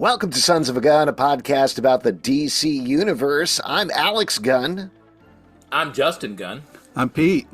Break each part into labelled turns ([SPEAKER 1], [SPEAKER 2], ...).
[SPEAKER 1] Welcome to Sons of a Gun, a podcast about the DC Universe. I'm Alex Gunn.
[SPEAKER 2] I'm Justin Gunn.
[SPEAKER 3] I'm Pete.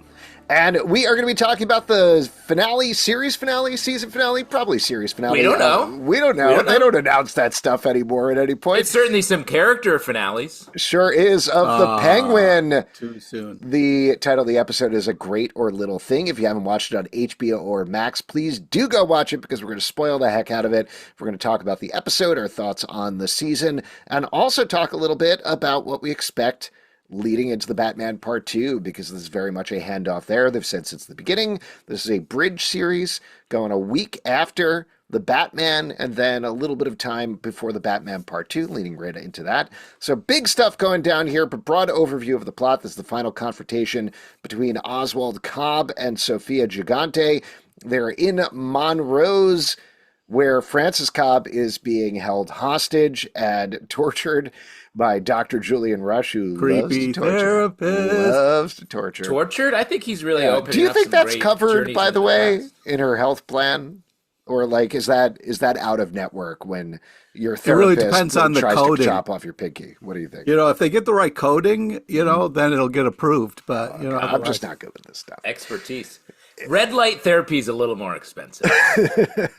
[SPEAKER 1] And we are going to be talking about the finale, series finale, season finale, probably series finale.
[SPEAKER 2] We don't know.
[SPEAKER 1] We don't know. They don't announce that stuff anymore at any point.
[SPEAKER 2] It's certainly some character finales.
[SPEAKER 1] Sure is. Of the Penguin.
[SPEAKER 3] Too soon.
[SPEAKER 1] The title of the episode is A Great or Little Thing. If you haven't watched it on HBO or Max, please do go watch it because we're going to spoil the heck out of it. We're going to talk about the episode, our thoughts on the season, and also talk a little bit about what we expect leading into the Batman Part 2, because this is very much a handoff there. They've said since the beginning, this is a bridge series going a week after the Batman and then a little bit of time before the Batman Part 2, leading right into that. So big stuff going down here, but broad overview of the plot. This is the final confrontation between Oswald Cobb and Sofia Gigante. They're in Monroe's, where Francis Cobb is being held hostage and tortured by Dr. Julian Rush, who loves to torture. Loves to torture.
[SPEAKER 2] Tortured? I think he's really opening up.
[SPEAKER 1] Do you think
[SPEAKER 2] some
[SPEAKER 1] that's
[SPEAKER 2] great
[SPEAKER 1] covered, by the way,
[SPEAKER 2] past.
[SPEAKER 1] in her health plan? Or like, is that out of network when your
[SPEAKER 3] It really
[SPEAKER 1] therapist
[SPEAKER 3] depends on the
[SPEAKER 1] tries to
[SPEAKER 3] coding.
[SPEAKER 1] chop off your pinky? What do you think?
[SPEAKER 3] You know, if they get the right coding, then it'll get approved. But,
[SPEAKER 1] I'm just not good with this stuff.
[SPEAKER 2] Expertise. Red light therapy is a little more expensive.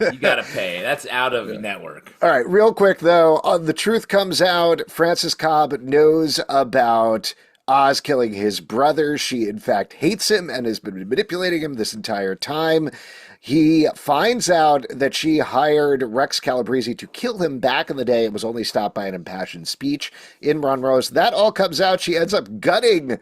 [SPEAKER 2] You got to pay. That's out of network.
[SPEAKER 1] All right, real quick, though, the truth comes out. Francis Cobb knows about Oz killing his brother. She, in fact, hates him and has been manipulating him this entire time. He finds out that she hired Rex Calabrese to kill him back in the day. It was only stopped by an impassioned speech in Monroe's. That all comes out. She ends up gutting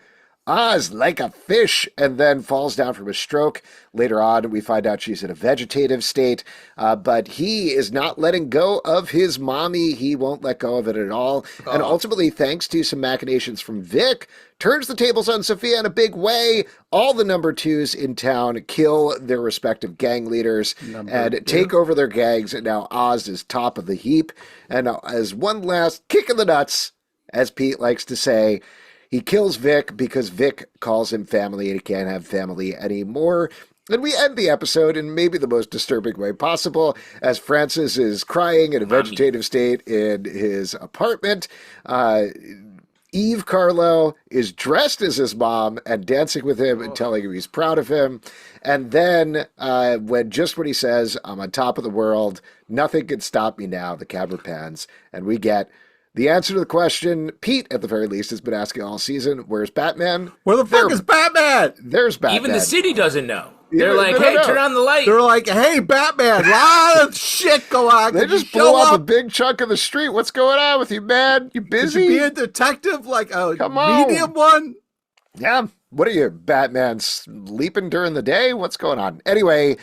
[SPEAKER 1] Oz like a fish and then falls down from a stroke. Later on, we find out she's in a vegetative state, but he is not letting go of his mommy. He won't let go of it at all. And ultimately, thanks to some machinations from Vic, turns the tables on Sofia in a big way. All the number twos in town kill their respective gang leaders and take over their gangs. And now Oz is top of the heap. And as one last kick in the nuts, as Pete likes to say, he kills Vic because Vic calls him family and he can't have family anymore. And we end the episode in maybe the most disturbing way possible as Francis is crying in a vegetative state in his apartment. Eve Carlo is dressed as his mom and dancing with him and telling him he's proud of him. And then when he says, I'm on top of the world, nothing can stop me now, the camera pans, and we get the answer to the question Pete, at the very least, has been asking all season. Where's Batman?
[SPEAKER 3] Where the fuck is Batman?
[SPEAKER 1] There's Batman.
[SPEAKER 2] Even the city doesn't know. They're like, hey, turn on the light.
[SPEAKER 3] They're like, hey, Batman, a lot of shit go on.
[SPEAKER 1] They just blew up a big chunk of the street. What's going on with you, man? You busy?
[SPEAKER 3] Could you be a detective, like a
[SPEAKER 1] Come on.
[SPEAKER 3] medium one?
[SPEAKER 1] Yeah. What are you, Batman, sleeping during the day? What's going on? Anyway,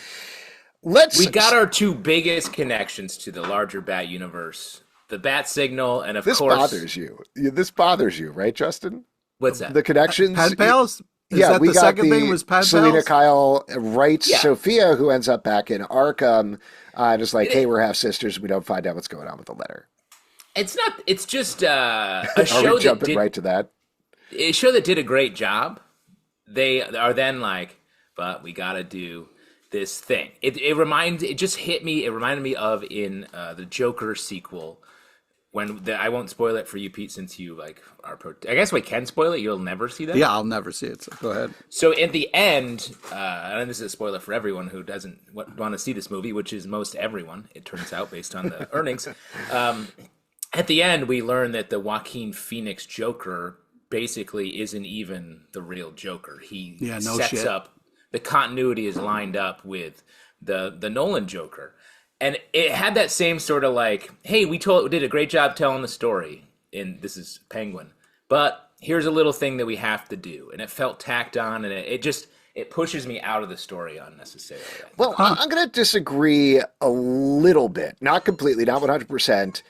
[SPEAKER 2] We got our two biggest connections to the larger Bat universe. The Bat Signal, and of course...
[SPEAKER 1] This bothers you. This bothers you, right, Justin?
[SPEAKER 2] What's that?
[SPEAKER 1] The connections?
[SPEAKER 3] Pen pals?
[SPEAKER 1] We
[SPEAKER 3] the
[SPEAKER 1] got
[SPEAKER 3] second thing was pen
[SPEAKER 1] Selena
[SPEAKER 3] pals?
[SPEAKER 1] Kyle writes Sophia, who ends up back in Arkham, and is like, hey, we're half-sisters. We don't find out what's going on with the letter.
[SPEAKER 2] It's not... It's just a show
[SPEAKER 1] Are we jumping right to that?
[SPEAKER 2] A show that did a great job. They are then like, but we got to do this thing. It just hit me. It reminded me of in the Joker sequel, I won't spoil it for you, Pete, since you are. I guess we can spoil it. You'll never see that.
[SPEAKER 3] Yeah, I'll never see it. So go ahead.
[SPEAKER 2] So at the end, and this is a spoiler for everyone who doesn't want to see this movie, which is most everyone, it turns out, based on the earnings. At the end, we learn that the Joaquin Phoenix Joker basically isn't even the real Joker. He sets up the continuity is lined up with the Nolan Joker. And it had that same sort of like, hey, we did a great job telling the story, and this is Penguin, but here's a little thing that we have to do. And it felt tacked on, and it pushes me out of the story unnecessarily.
[SPEAKER 1] Well, I'm going to disagree a little bit, not completely, not 100%.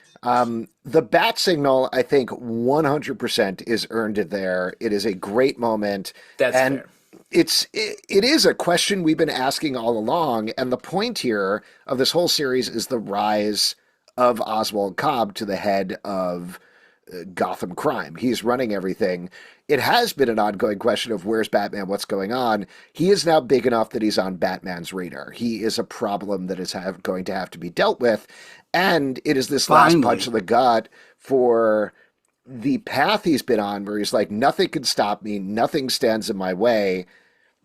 [SPEAKER 1] The Bat Signal, I think 100% is earned there. It is a great moment.
[SPEAKER 2] That's fair.
[SPEAKER 1] It is a question we've been asking all along, and the point here of this whole series is the rise of Oswald Cobb to the head of Gotham crime. He's running everything. It has been an ongoing question of where's Batman, what's going on. He is now big enough that he's on Batman's radar. He is a problem that is going to have to be dealt with. And it is this last punch in the gut for the path he's been on where he's like, nothing can stop me, nothing stands in my way.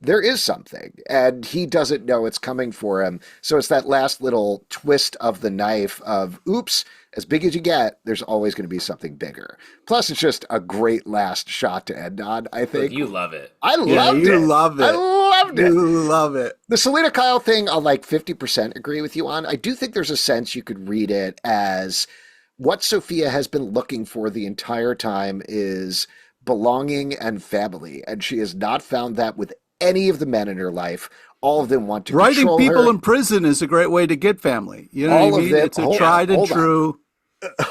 [SPEAKER 1] There is something, and he doesn't know it's coming for him. So it's that last little twist of the knife of, oops, as big as you get, there's always going to be something bigger. Plus, it's just a great last shot to end on, I think.
[SPEAKER 2] You love it.
[SPEAKER 1] I loved it.
[SPEAKER 3] You love it.
[SPEAKER 1] I loved it.
[SPEAKER 3] You love it.
[SPEAKER 1] The Selena Kyle thing, I'll like 50% agree with you on. I do think there's a sense you could read it as what Sophia has been looking for the entire time is belonging and family, and she has not found that with any of the men in her life. All of them want to
[SPEAKER 3] Writing
[SPEAKER 1] control
[SPEAKER 3] people
[SPEAKER 1] her.
[SPEAKER 3] in prison is a great way to get family. You know
[SPEAKER 1] All
[SPEAKER 3] what I
[SPEAKER 1] of
[SPEAKER 3] mean?
[SPEAKER 1] them-
[SPEAKER 3] It's a
[SPEAKER 1] hold
[SPEAKER 3] tried
[SPEAKER 1] on,
[SPEAKER 3] and
[SPEAKER 1] hold on.
[SPEAKER 3] true.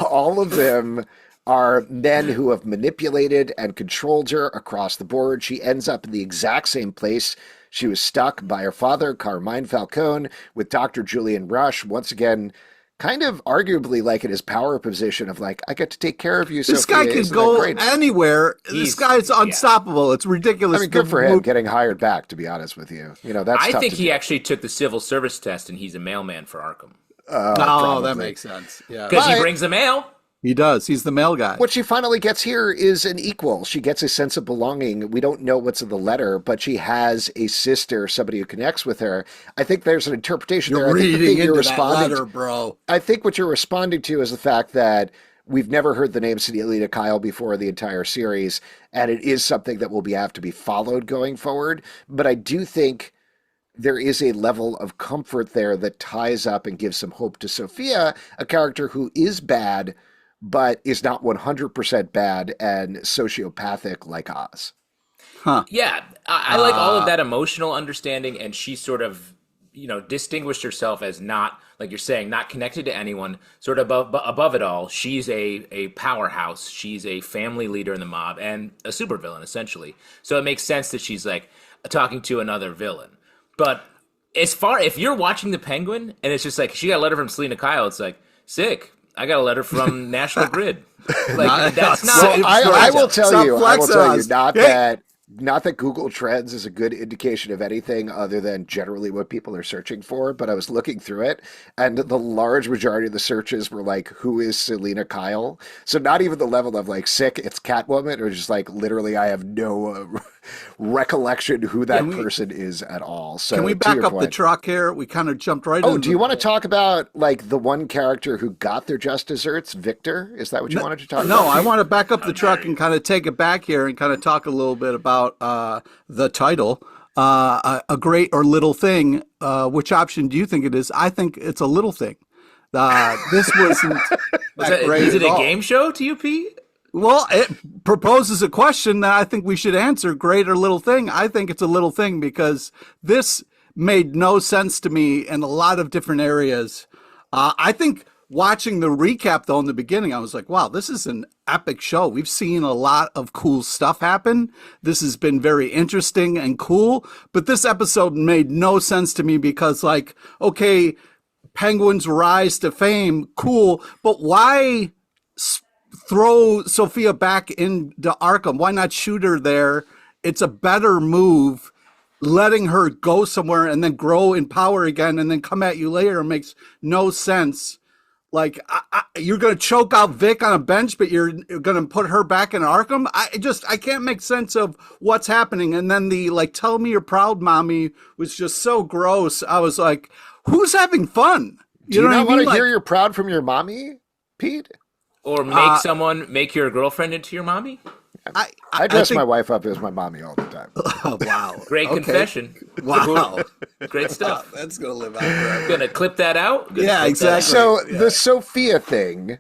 [SPEAKER 1] All of them are men who have manipulated and controlled her across the board. She ends up in the exact same place she was stuck by her father, Carmine Falcone, with Dr. Julian Rush, once again, kind of arguably like in his power position of like, I get to take care of you,
[SPEAKER 3] This
[SPEAKER 1] Sophia.
[SPEAKER 3] guy can
[SPEAKER 1] Isn't that
[SPEAKER 3] go
[SPEAKER 1] great?
[SPEAKER 3] anywhere. This guy's unstoppable. It's ridiculous.
[SPEAKER 1] I mean, good for him getting hired back, to be honest with you. You know, that's
[SPEAKER 2] I
[SPEAKER 1] tough
[SPEAKER 2] think
[SPEAKER 1] to
[SPEAKER 2] he
[SPEAKER 1] do.
[SPEAKER 2] actually took the civil service test, and he's a mailman for Arkham.
[SPEAKER 3] Oh,
[SPEAKER 1] probably.
[SPEAKER 3] that makes sense. Yeah,
[SPEAKER 2] Because he
[SPEAKER 1] But-
[SPEAKER 2] brings the mail.
[SPEAKER 3] he does. He's the mail guy.
[SPEAKER 1] What she finally gets here is an equal. She gets a sense of belonging. We don't know what's in the letter, but she has a sister, somebody who connects with her. I think there's an interpretation there.
[SPEAKER 3] You're
[SPEAKER 1] I think the
[SPEAKER 3] reading
[SPEAKER 1] thing you're
[SPEAKER 3] into that
[SPEAKER 1] responding
[SPEAKER 3] letter,
[SPEAKER 1] to-
[SPEAKER 3] bro.
[SPEAKER 1] I think what you're responding to is the fact that we've never heard the name Selena Kyle before the entire series, and it is something that will have to be followed going forward. But I do think there is a level of comfort there that ties up and gives some hope to Sophia, a character who is bad, but is not 100% bad and sociopathic like Oz.
[SPEAKER 2] Yeah, I like all of that emotional understanding, and she sort of, distinguished herself as not, like you're saying, not connected to anyone, sort of above it all. She's a powerhouse. She's a family leader in the mob and a supervillain, essentially. So it makes sense that she's like talking to another villain. But if you're watching The Penguin and it's just like she got a letter from Selena Kyle, it's like, sick. I got a letter from National Grid. Like that's not.
[SPEAKER 1] So I will tell you,
[SPEAKER 3] Hey.
[SPEAKER 1] not that Google Trends is a good indication of anything other than generally what people are searching for, but I was looking through it, and the large majority of the searches were like, who is Selena Kyle? So not even the level of like, sick, it's Catwoman, or just like, literally, I have no recollection who that person is at all. So
[SPEAKER 3] Can we
[SPEAKER 1] to
[SPEAKER 3] back
[SPEAKER 1] your
[SPEAKER 3] up the
[SPEAKER 1] point-
[SPEAKER 3] truck here? We kind of jumped right
[SPEAKER 1] Oh,
[SPEAKER 3] into
[SPEAKER 1] do you want to talk about like the one character who got their just desserts, Victor? Is that what you wanted to talk about?
[SPEAKER 3] No, I want to back up the truck and kind of take it back here and kind of talk a little bit about the title, A Great or Little Thing. Which option do you think it is? I think it's a little thing. This wasn't that great
[SPEAKER 2] Is it
[SPEAKER 3] at
[SPEAKER 2] a
[SPEAKER 3] all.
[SPEAKER 2] game show to you, Pete?
[SPEAKER 3] Well, it proposes a question that I think we should answer. Great or little thing? I think it's a little thing because this made no sense to me in a lot of different areas. I think watching the recap, though, in the beginning, I was like, wow, this is an epic show. We've seen a lot of cool stuff happen. This has been very interesting and cool. But this episode made no sense to me because, like, okay, Penguin's rise to fame, cool, but why throw Sophia back into Arkham? Why not shoot her there? It's a better move. Letting her go somewhere and then grow in power again and then come at you later makes no sense. Like, you're going to choke out Vic on a bench, but you're going to put her back in Arkham? I can't make sense of what's happening. And then the, like, tell me you're proud, mommy, was just so gross. I was like, who's having fun?
[SPEAKER 1] Do you
[SPEAKER 3] know
[SPEAKER 1] not
[SPEAKER 3] what I
[SPEAKER 1] want
[SPEAKER 3] mean?
[SPEAKER 1] to hear
[SPEAKER 3] Like,
[SPEAKER 1] you're proud from your mommy, Pete?
[SPEAKER 2] Or make your girlfriend into your mommy?
[SPEAKER 1] I dress
[SPEAKER 3] think-
[SPEAKER 1] my wife up as my mommy all the time.
[SPEAKER 3] Oh, wow.
[SPEAKER 2] Great
[SPEAKER 3] Okay.
[SPEAKER 2] confession.
[SPEAKER 3] Wow.
[SPEAKER 2] Great stuff.
[SPEAKER 3] That's going to live out forever.
[SPEAKER 2] Gonna clip that out? Gonna
[SPEAKER 3] Yeah,
[SPEAKER 2] clip that
[SPEAKER 3] exactly.
[SPEAKER 2] out.
[SPEAKER 1] So the Sophia thing,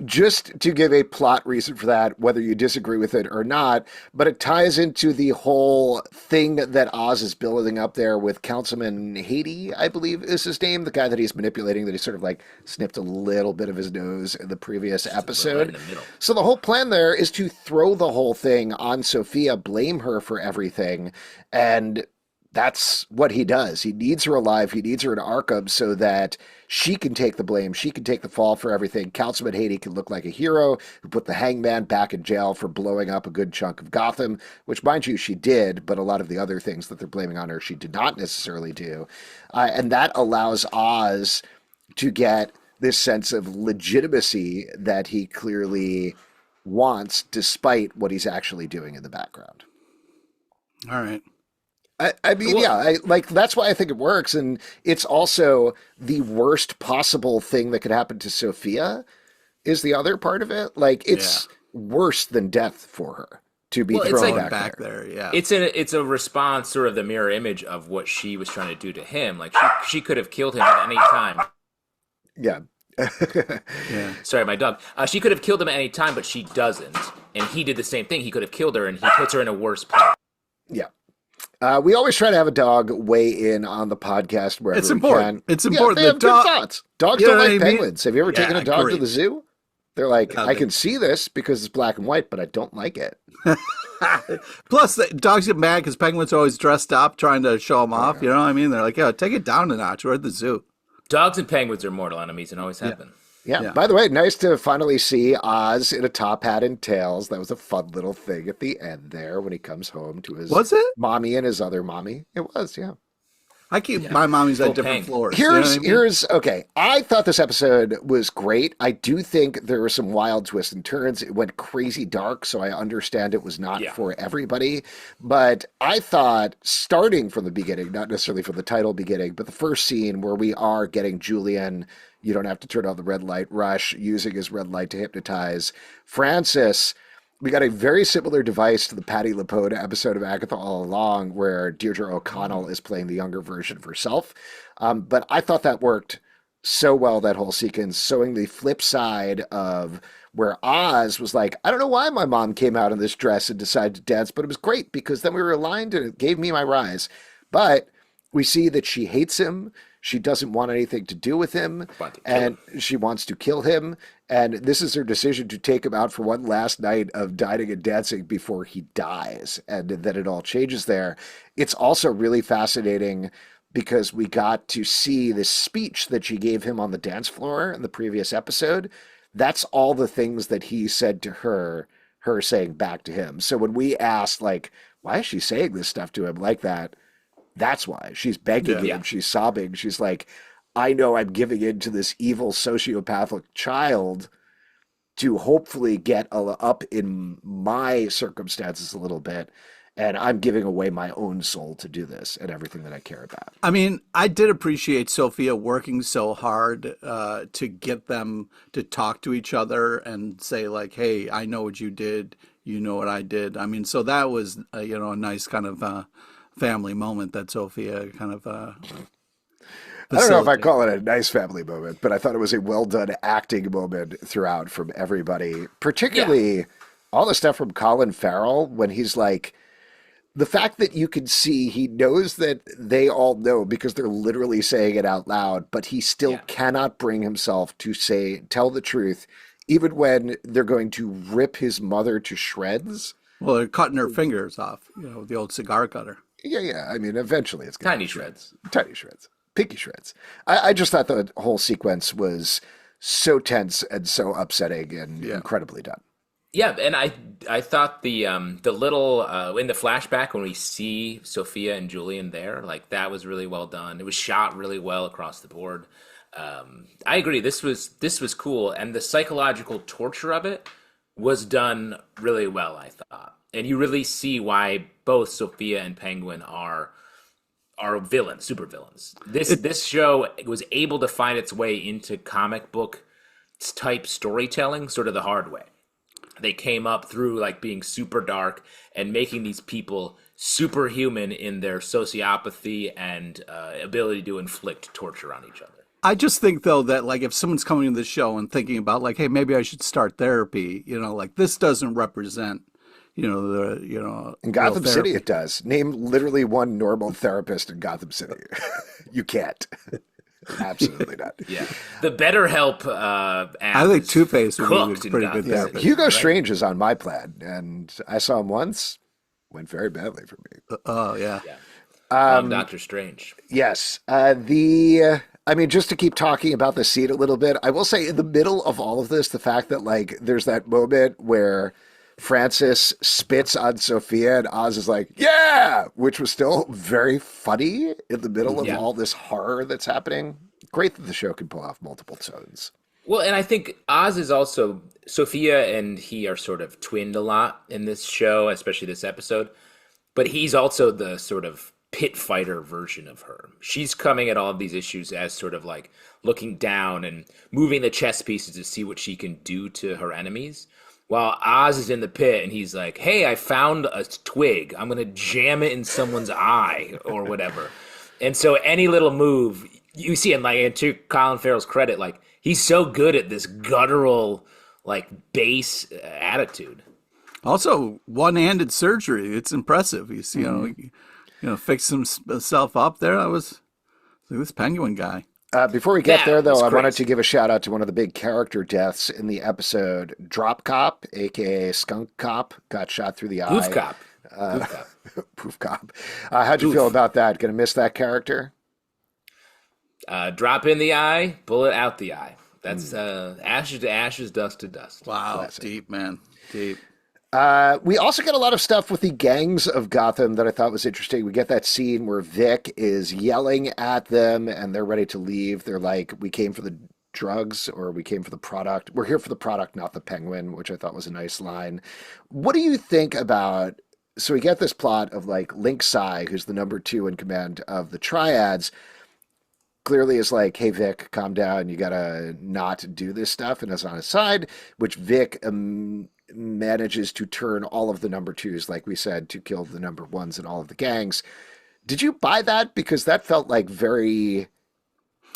[SPEAKER 1] just to give a plot reason for that, whether you disagree with it or not, but it ties into the whole thing that Oz is building up there with Councilman Haiti, I believe is his name, the guy that he's manipulating, that he sort of like snipped a little bit of his nose in the previous episode.
[SPEAKER 2] in the middle.
[SPEAKER 1] So the whole plan there is to throw the whole thing on Sophia, blame her for everything, and that's what he does. He needs her alive. He needs her in Arkham so that she can take the blame. She can take the fall for everything. Councilman Haiti can look like a hero who put the hangman back in jail for blowing up a good chunk of Gotham, which, mind you, she did, but a lot of the other things that they're blaming on her, she did not necessarily do. And that allows Oz to get this sense of legitimacy that he clearly wants, despite what he's actually doing in the background.
[SPEAKER 3] All right.
[SPEAKER 1] I mean, yeah, like that's why I think it works, and it's also the worst possible thing that could happen to Sophia. Is the other part of it? Like it's worse than death for her to be thrown back there.
[SPEAKER 3] Yeah,
[SPEAKER 2] it's a response, sort of the mirror image of what she was trying to do to him. Like she could have killed him at any time.
[SPEAKER 1] Yeah.
[SPEAKER 3] Yeah.
[SPEAKER 2] Sorry, my dog. She could have killed him at any time, but she doesn't, and he did the same thing. He could have killed her, and he puts her in a worse place.
[SPEAKER 1] Yeah. We always try to have a dog weigh in on the podcast wherever
[SPEAKER 3] it's important.
[SPEAKER 1] we can.
[SPEAKER 3] It's important.
[SPEAKER 1] They have good thoughts. Dogs don't like penguins. Have you ever taken a dog to the zoo? They're like, I can see this because it's black and white, but I don't like it.
[SPEAKER 3] Plus, the dogs get mad because penguins are always dressed up trying to show them off. You know what I mean? They're like, yeah, take it down a notch. We're at the zoo.
[SPEAKER 2] Dogs and penguins are mortal enemies and always have been.
[SPEAKER 1] Yeah. By the way, nice to finally see Oz in a top hat and tails. That was a fun little thing at the end there when he comes home to his mommy and his other mommy. It was, yeah.
[SPEAKER 3] I keep my mommy's at different floors.
[SPEAKER 1] Here's okay. I thought this episode was great. I do think there were some wild twists and turns. It went crazy dark, so I understand it was not for everybody. But I thought starting from the beginning, not necessarily from the title beginning, but the first scene where we are getting Julian, you don't have to turn on the red light, Rush using his red light to hypnotize Francis. We got a very similar device to the Patti LuPone episode of Agatha All Along, where Deirdre O'Connell is playing the younger version of herself. But I thought that worked so well, that whole sequence, showing the flip side of where Oz was like, I don't know why my mom came out in this dress and decided to dance, but it was great because then we were aligned and it gave me my rise. But we see that she hates him. She doesn't want anything to do with him, and she wants to kill him. And this is her decision to take him out for one last night of dining and dancing before he dies. And then it all changes there. It's also really fascinating because we got to see this speech that she gave him on the dance floor in the previous episode. That's all the things that he said to her saying back to him. So when we asked, like, why is she saying this stuff to him like that? That's why. She's begging him. She's sobbing. She's like, I know I'm giving in to this evil sociopathic child to hopefully get up in my circumstances a little bit. And I'm giving away my own soul to do this and everything that I care about.
[SPEAKER 3] I mean, I did appreciate Sophia working so hard to get them to talk to each other and say, like, hey, I know what you did. You know what I did. I mean, so that was, a nice kind of family moment that Sophia kind of
[SPEAKER 1] I don't know if I call it a nice family moment, but I thought it was a well done acting moment throughout from everybody, particularly all the stuff from Colin Farrell when he's like, the fact that you can see he knows that they all know because they're literally saying it out loud, but he still cannot bring himself to tell the truth, even when they're going to rip his mother to shreds.
[SPEAKER 3] Well, they're cutting her fingers off, the old cigar cutter.
[SPEAKER 1] Yeah. I mean, eventually it's going
[SPEAKER 2] to be shreds.
[SPEAKER 1] Tiny shreds. Pinky shreds. I just thought the whole sequence was so tense and so upsetting and incredibly done.
[SPEAKER 2] Yeah, and I thought the little in the flashback when we see Sophia and Julian there, like that was really well done. It was shot really well across the board. I agree. This was cool, and the psychological torture of it was done really well, I thought. And you really see why both Sophia and Penguin are villains, super villains. This show was able to find its way into comic book type storytelling sort of the hard way. They came up through like being super dark and making these people superhuman in their sociopathy and ability to inflict torture on each other.
[SPEAKER 3] I just think though that like if someone's coming to the show and thinking about like, hey, maybe I should start therapy, like this doesn't represent
[SPEAKER 1] in Gotham City it does. Name literally one normal therapist in Gotham City. You can't. Absolutely not.
[SPEAKER 2] Yeah. The BetterHelp
[SPEAKER 3] I think Two-Face would be a pretty good therapist.
[SPEAKER 1] Hugo Strange is on my plan, and I saw him once. Went very badly for me.
[SPEAKER 3] Oh, yeah.
[SPEAKER 2] Doctor Strange.
[SPEAKER 1] Yes. I mean, just to keep talking about the scene a little bit, I will say in the middle of all of this, the fact that like there's that moment where Francis spits on Sophia and Oz is like, yeah, which was still very funny in the middle of
[SPEAKER 2] Yeah.
[SPEAKER 1] all this horror that's happening. Great that the show can pull off multiple tones.
[SPEAKER 2] Well, and I think Oz is also Sophia and he are sort of twinned a lot in this show, especially this episode. But he's also the sort of pit fighter version of her. She's coming at all of these issues as sort of like looking down and moving the chess pieces to see what she can do to her enemies. While Oz is in the pit and he's like, hey, I found a twig. I'm going to jam it in someone's eye or whatever. And so any little move you see, and like, and to Colin Farrell's credit, like he's so good at this guttural, like bass attitude.
[SPEAKER 3] Also, one-handed surgery. It's impressive. He's, fixed himself up there. That was like this penguin guy.
[SPEAKER 1] Before we get there, though, I wanted
[SPEAKER 2] crazy.
[SPEAKER 1] to give a shout out to one of the big character deaths in the episode. Drop Cop, aka Skunk Cop, got shot through the eye.
[SPEAKER 2] Poof cop. Poof cop.
[SPEAKER 1] Poof Cop. How'd you feel about that? Gonna miss that character?
[SPEAKER 2] Drop in the eye, bullet out the eye. That's ashes to ashes, dust to dust.
[SPEAKER 3] Wow,
[SPEAKER 1] Classic.
[SPEAKER 3] deep, man. Deep.
[SPEAKER 1] We also get a lot of stuff with the gangs of Gotham that I thought was interesting. We get that scene where Vic is yelling at them and they're ready to leave. They're like, we came for the drugs or we came for the product. We're here for the product, not the penguin, which I thought was a nice line. What do you think about, so we get this plot of like Link Sai, who's the number 2 in command of the Triads, clearly is like, hey, Vic, calm down. You got to not do this stuff. And is on his side, which Vic manages to turn all of the number 2s, like we said, to kill the number 1s in all of the gangs. Did you buy that? Because that felt like very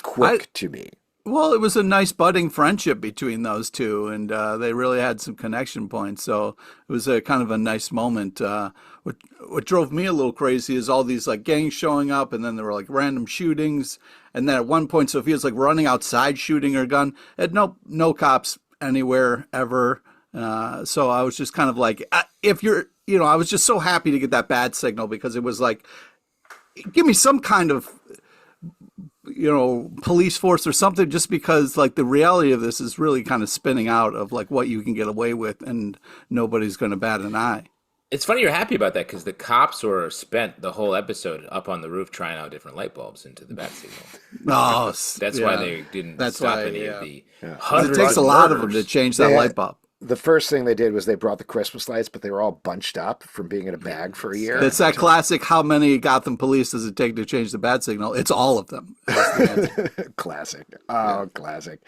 [SPEAKER 1] quick to me.
[SPEAKER 3] Well, it was a nice budding friendship between those two, and they really had some connection points. So it was a kind of a nice moment. What drove me a little crazy is all these like gangs showing up, and then there were like random shootings, and then at one point Sophia's like running outside shooting her gun. And no cops anywhere ever. So I was just kind of like, I was just so happy to get that bad signal because it was like, give me some kind of police force or something, just because like the reality of this is really kind of spinning out of like what you can get away with and nobody's going to bat an eye.
[SPEAKER 2] It's funny you're happy about that because the cops were spent the whole episode up on the roof trying out different light bulbs into the bat signal.
[SPEAKER 3] Oh,
[SPEAKER 2] That's why they didn't stop any of the
[SPEAKER 3] It
[SPEAKER 2] hundreds
[SPEAKER 3] takes a
[SPEAKER 2] of
[SPEAKER 3] lot of them to
[SPEAKER 2] murders.
[SPEAKER 3] change that light bulb.
[SPEAKER 1] The first thing they did was they brought the Christmas lights, but they were all bunched up from being in a bag for a year.
[SPEAKER 3] It's that classic, how many Gotham police does it take to change the bat signal? It's all of them.
[SPEAKER 1] Classic. Oh, classic.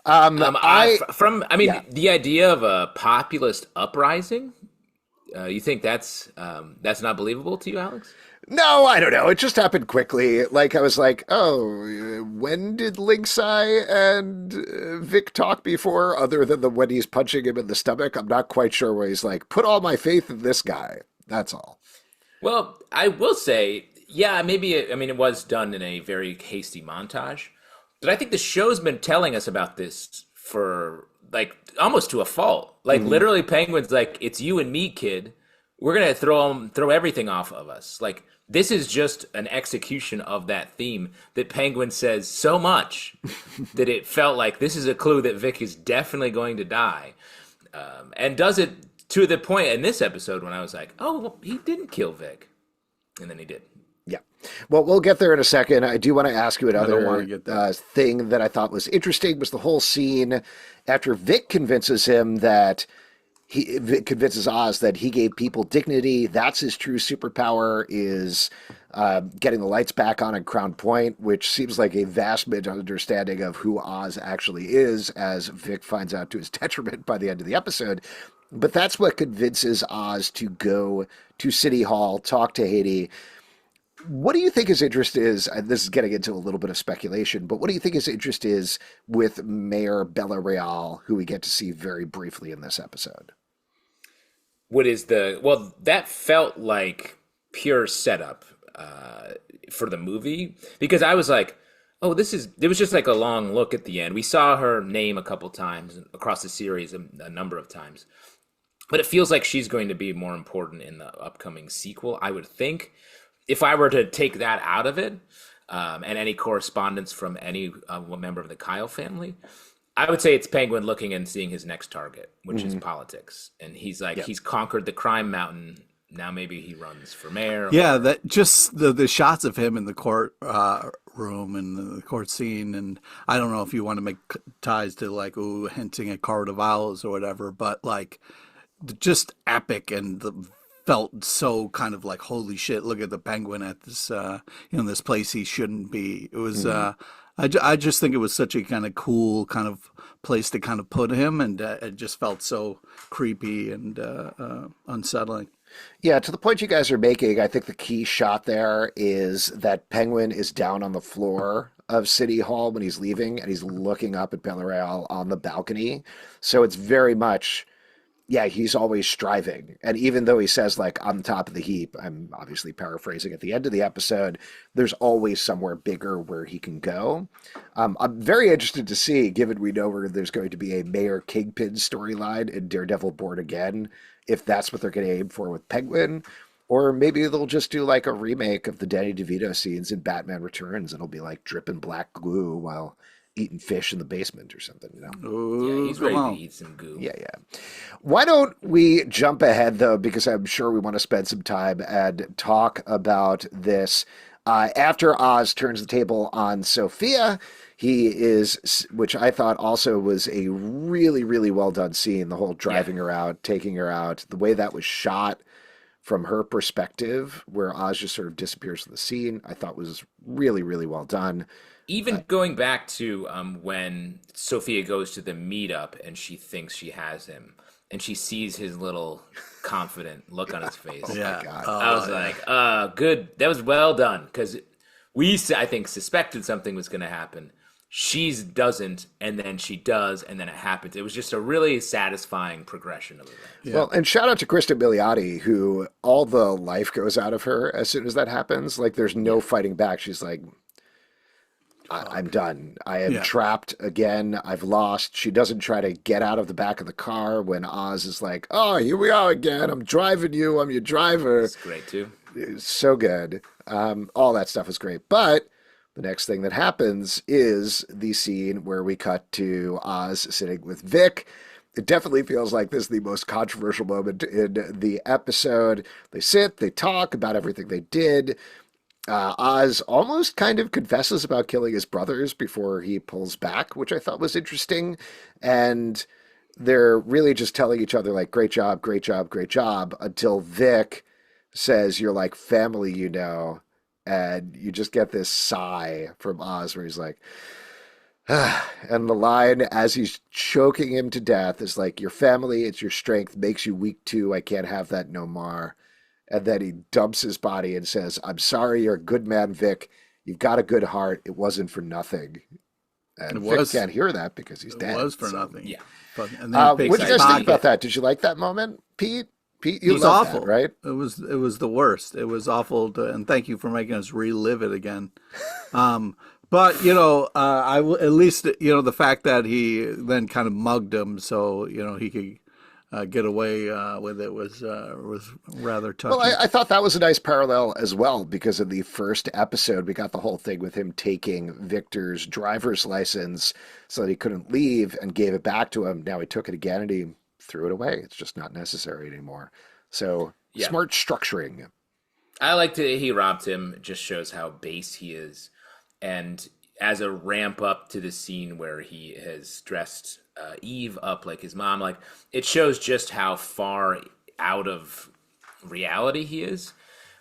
[SPEAKER 2] The idea of a populist uprising, you think that's not believable to you, Alex?
[SPEAKER 1] No, I don't know. It just happened quickly. Like, I was like, oh, when did Link Sai and Vic talk before, other than when he's punching him in the stomach? I'm not quite sure where he's like, put all my faith in this guy. That's all.
[SPEAKER 2] Well, I will say, yeah, maybe, it was done in a very hasty montage, but I think the show's been telling us about this for, like, almost to a fault. Like, literally, Penguin's like, it's you and me, kid. We're going to throw everything off of us. Like, this is just an execution of that theme that Penguin says so much that it felt like this is a clue that Vic is definitely going to die. And does it to the point in this episode when I was like, oh, well, he didn't kill Vic. And then he did.
[SPEAKER 1] Yeah. Well, we'll get there in a second. I do want to ask you
[SPEAKER 3] don't
[SPEAKER 1] another
[SPEAKER 3] want to get there.
[SPEAKER 1] thing that I thought was interesting was the whole scene after Vic convinces him that Vic convinces Oz that he gave people dignity. That's his true superpower, is getting the lights back on at Crown Point, which seems like a vast misunderstanding of who Oz actually is, as Vic finds out to his detriment by the end of the episode. But that's what convinces Oz to go to City Hall, talk to Haiti. What do you think his interest is? This is getting into a little bit of speculation, but what do you think his interest is with Mayor Bella-Real, who we get to see very briefly in this episode?
[SPEAKER 2] That felt like pure setup for the movie, because I was like, oh, it was just like a long look at the end. We saw her name a couple times across the series, a number of times, but it feels like she's going to be more important in the upcoming sequel, I would think. if I were to take that out of it, and any correspondence from any member of the Kyle family, I would say it's Penguin looking and seeing his next target, which is politics. And he's like,
[SPEAKER 1] Yep.
[SPEAKER 2] he's conquered the crime mountain. Now maybe he runs for mayor.
[SPEAKER 3] Yeah, that just the shots of him in the court room and the court scene, and I don't know if you want to make ties to like hinting at Court of Owls or whatever, but like just epic and felt so kind of like holy shit! Look at the Penguin at this this place he shouldn't be. It was I just think it was such a kind of cool kind of place to kind of put him, and it just felt so creepy and unsettling.
[SPEAKER 1] Yeah, to the point you guys are making, I think the key shot there is that Penguin is down on the floor of City Hall when he's leaving, and he's looking up at Belleroyal on the balcony. So it's very much, yeah, he's always striving. And even though he says, like, on top of the heap, I'm obviously paraphrasing at the end of the episode, there's always somewhere bigger where he can go. I'm very interested to see, given we know where there's going to be a Mayor Kingpin storyline in Daredevil Born Again, if that's what they're going to aim for with Penguin. Or maybe they'll just do like a remake of the Danny DeVito scenes in Batman Returns. It'll be like dripping black glue while eating fish in the basement or something, you know?
[SPEAKER 2] Yeah, he's
[SPEAKER 3] Ooh,
[SPEAKER 2] ready
[SPEAKER 3] come
[SPEAKER 2] to
[SPEAKER 3] on.
[SPEAKER 2] eat some goo.
[SPEAKER 1] Yeah. Why don't we jump ahead, though, because I'm sure we want to spend some time and talk about this. After Oz turns the table on Sophia, he is, which I thought also was a really, really well done scene, the whole driving her out, taking her out, the way that was shot from her perspective, where Oz just sort of disappears from the scene, I thought was really, really well done.
[SPEAKER 2] Even going back to when Sophia goes to the meetup and she thinks she has him, and she sees his little confident look on his face.
[SPEAKER 1] Oh
[SPEAKER 3] Yeah.
[SPEAKER 1] my God.
[SPEAKER 2] I was like, good. That was well done, because I think, suspected something was going to happen. She doesn't, and then she does, and then it happens. It was just a really satisfying progression of events.
[SPEAKER 3] Yeah.
[SPEAKER 1] Well, and shout out to Kristen Milioti, who all the life goes out of her as soon as that happens. Like, there's no fighting back. She's like, I'm done. I am
[SPEAKER 3] Yeah.
[SPEAKER 1] trapped again. I've lost. She doesn't try to get out of the back of the car when Oz is like, oh, here we are again. I'm driving you. I'm your driver.
[SPEAKER 2] It's great, too.
[SPEAKER 1] It's so good. All that stuff is great. But the next thing that happens is the scene where we cut to Oz sitting with Vic. It definitely feels like this is the most controversial moment in the episode. They sit, they talk about everything they did. Oz almost kind of confesses about killing his brothers before he pulls back, which I thought was interesting. And they're really just telling each other, like, great job, great job, great job, until Vic says, you're like family, you know. And you just get this sigh from Oz where he's like, ah. And the line as he's choking him to death is like, your family, it's your strength, makes you weak too. I can't have that no more. And then he dumps his body and says, I'm sorry, you're a good man, Vic. You've got a good heart. It wasn't for nothing. And Vic can't hear that because he's dead.
[SPEAKER 3] It was for
[SPEAKER 1] so.
[SPEAKER 3] nothing.
[SPEAKER 2] Yeah.
[SPEAKER 3] And
[SPEAKER 1] What
[SPEAKER 3] then
[SPEAKER 1] did you guys think about that? Did you like that moment, Pete? Pete, you
[SPEAKER 3] It was
[SPEAKER 1] loved
[SPEAKER 3] awful,
[SPEAKER 1] that, right?
[SPEAKER 3] It was the worst. It was awful, and thank you for making us relive it again. But at least the fact that he then kind of mugged him, so he could get away with it was rather touching.
[SPEAKER 1] Well, I thought that was a nice parallel as well, because in the first episode, we got the whole thing with him taking Victor's driver's license so that he couldn't leave and gave it back to him. Now he took it again and he threw it away. It's just not necessary anymore. So smart structuring.
[SPEAKER 2] I liked it. He robbed him. It just shows how base he is. And as a ramp up to the scene where he has dressed Eve up like his mom, like, it shows just how far out of reality he is.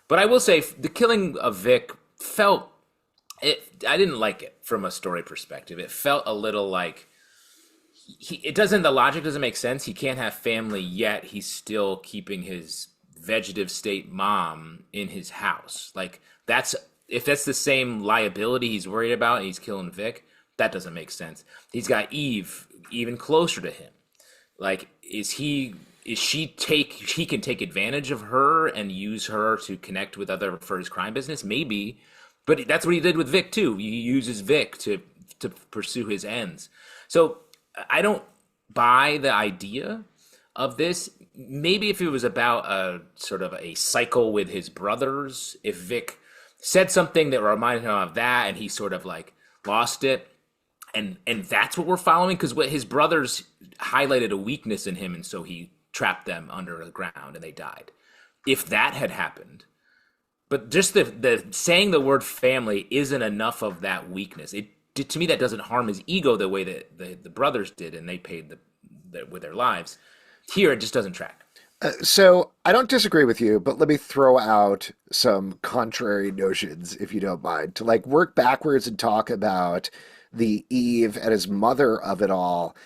[SPEAKER 2] But I will say, the killing of Vic I didn't like it from a story perspective. It felt a little like the logic doesn't make sense. He can't have family, yet he's still keeping his vegetative state mom in his house. Like, if that's the same liability he's worried about and he's killing Vic, that doesn't make sense. He's got Eve even closer to him. Like, he can take advantage of her and use her to connect with other for his crime business? Maybe. But that's what he did with Vic too. He uses Vic to pursue his ends. So I don't buy the idea of this. maybe if it was about a sort of a cycle with his brothers, if Vic said something that reminded him of that and he sort of like lost it, and that's what we're following, because what his brothers highlighted a weakness in him, and so he trapped them under the ground and they died. If that had happened, but just the saying the word family isn't enough of that weakness. To me, that doesn't harm his ego the way that the brothers did, and they paid with their lives. Here, it just doesn't track.
[SPEAKER 1] So I don't disagree with you, but let me throw out some contrary notions, if you don't mind, to like work backwards and talk about the Eve and his mother of it all.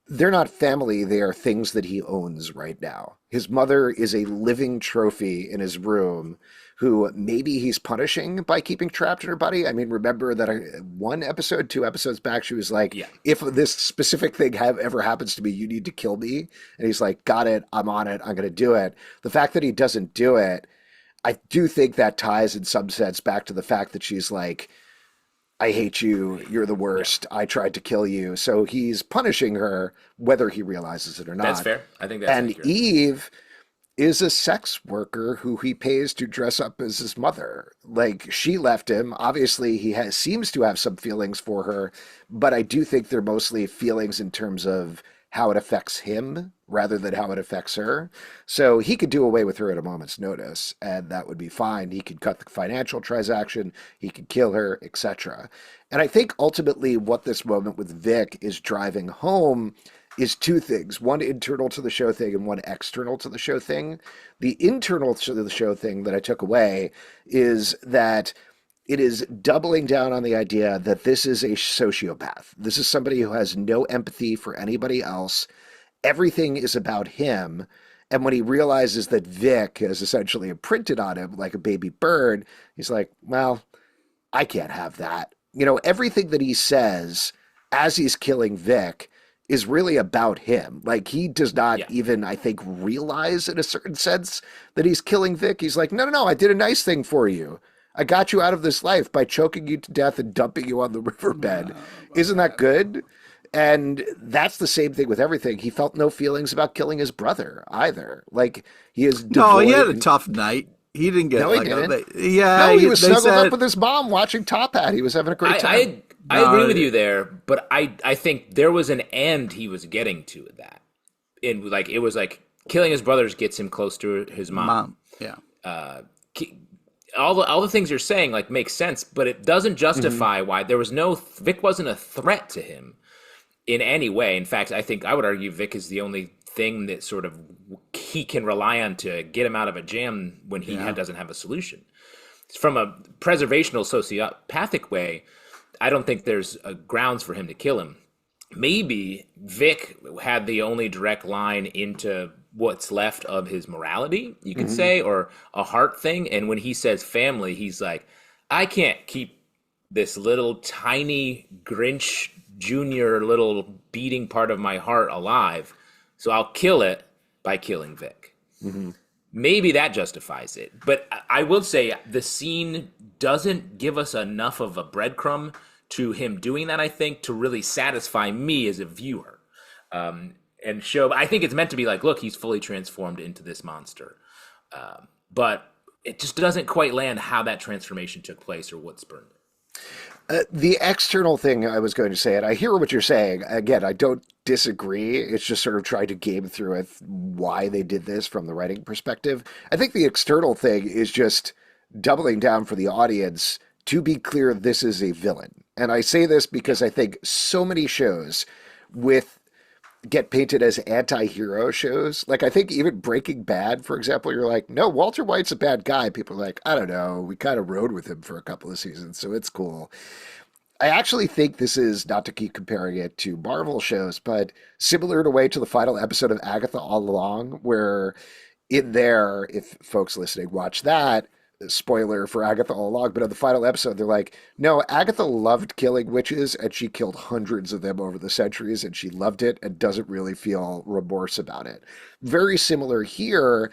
[SPEAKER 1] They're not family, they are things that he owns right now. His mother is a living trophy in his room who maybe he's punishing by keeping trapped in her body. I mean, remember that one episode, 2 episodes back, she was like,
[SPEAKER 2] Yeah.
[SPEAKER 1] if this specific thing ever happens to me, you need to kill me. And he's like, got it, I'm on it, I'm going to do it. The fact that he doesn't do it, I do think that ties in some sense back to the fact that she's like, I hate you, you're the worst, I tried to kill you. So he's punishing her, whether he realizes it or not.
[SPEAKER 2] That's fair. I think that's
[SPEAKER 1] And
[SPEAKER 2] accurate.
[SPEAKER 1] Eve is a sex worker who he pays to dress up as his mother. Like, she left him. Obviously, seems to have some feelings for her, but I do think they're mostly feelings in terms of how it affects him rather than how it affects her. So he could do away with her at a moment's notice, and that would be fine. He could cut the financial transaction, he could kill her, etc. And I think ultimately what this moment with Vic is driving home is two things, one internal to the show thing and one external to the show thing. The internal to the show thing that I took away is that it is doubling down on the idea that this is a sociopath. This is somebody who has no empathy for anybody else. Everything is about him. And when he realizes that Vic has essentially imprinted on him like a baby bird, he's like, well, I can't have that. You know, everything that he says as he's killing Vic is really about him. Like, he does not even, I think, realize in a certain sense that he's killing Vic. He's like, no, I did a nice thing for you. I got you out of this life by choking you to death and dumping you on the riverbed. Isn't that good? And that's the same thing with everything. He felt no feelings about killing his brother either. Like, he is devoid.
[SPEAKER 3] No, he had a tough night. He didn't get
[SPEAKER 1] No, he didn't.
[SPEAKER 3] No,
[SPEAKER 1] he was snuggled up with his mom watching Top Hat. He was having a great time.
[SPEAKER 2] I agree with you there, but I think there was an end he was getting to with that. And like, it was like killing his brothers gets him close to his mom.
[SPEAKER 3] Yeah.
[SPEAKER 2] All the things you're saying like make sense, but it doesn't justify why there was Vic wasn't a threat to him in any way. In fact, I would argue Vic is the only thing that sort of he can rely on to get him out of a jam when he doesn't have a solution. From a preservational sociopathic way, I don't think there's grounds for him to kill him. Maybe Vic had the only direct line into what's left of his morality, you could say, or a heart thing. And when he says family, he's like, I can't keep this little tiny Grinch Junior little beating part of my heart alive, so I'll kill it by killing Vic. Maybe that justifies it. But I will say the scene doesn't give us enough of a breadcrumb to him doing that, I think, to really satisfy me as a viewer. And show, I think it's meant to be like, look, he's fully transformed into this monster. But it just doesn't quite land how that transformation took place or what spurned it.
[SPEAKER 1] The external thing I was going to say, and I hear what you're saying. Again, I don't disagree. It's just sort of trying to game through it why they did this from the writing perspective. I think the external thing is just doubling down for the audience to be clear this is a villain. And I say this because I think so many shows get painted as anti-hero shows. Like, I think even Breaking Bad, for example, you're like, no, Walter White's a bad guy. People are like, I don't know, we kind of rode with him for a couple of seasons, so it's cool. I actually think this is, not to keep comparing it to Marvel shows, but similar in a way to the final episode of Agatha All Along, where in there, if folks listening watch that, spoiler for Agatha All Along, but in the final episode, they're like, no, Agatha loved killing witches, and she killed hundreds of them over the centuries, and she loved it and doesn't really feel remorse about it. Very similar here.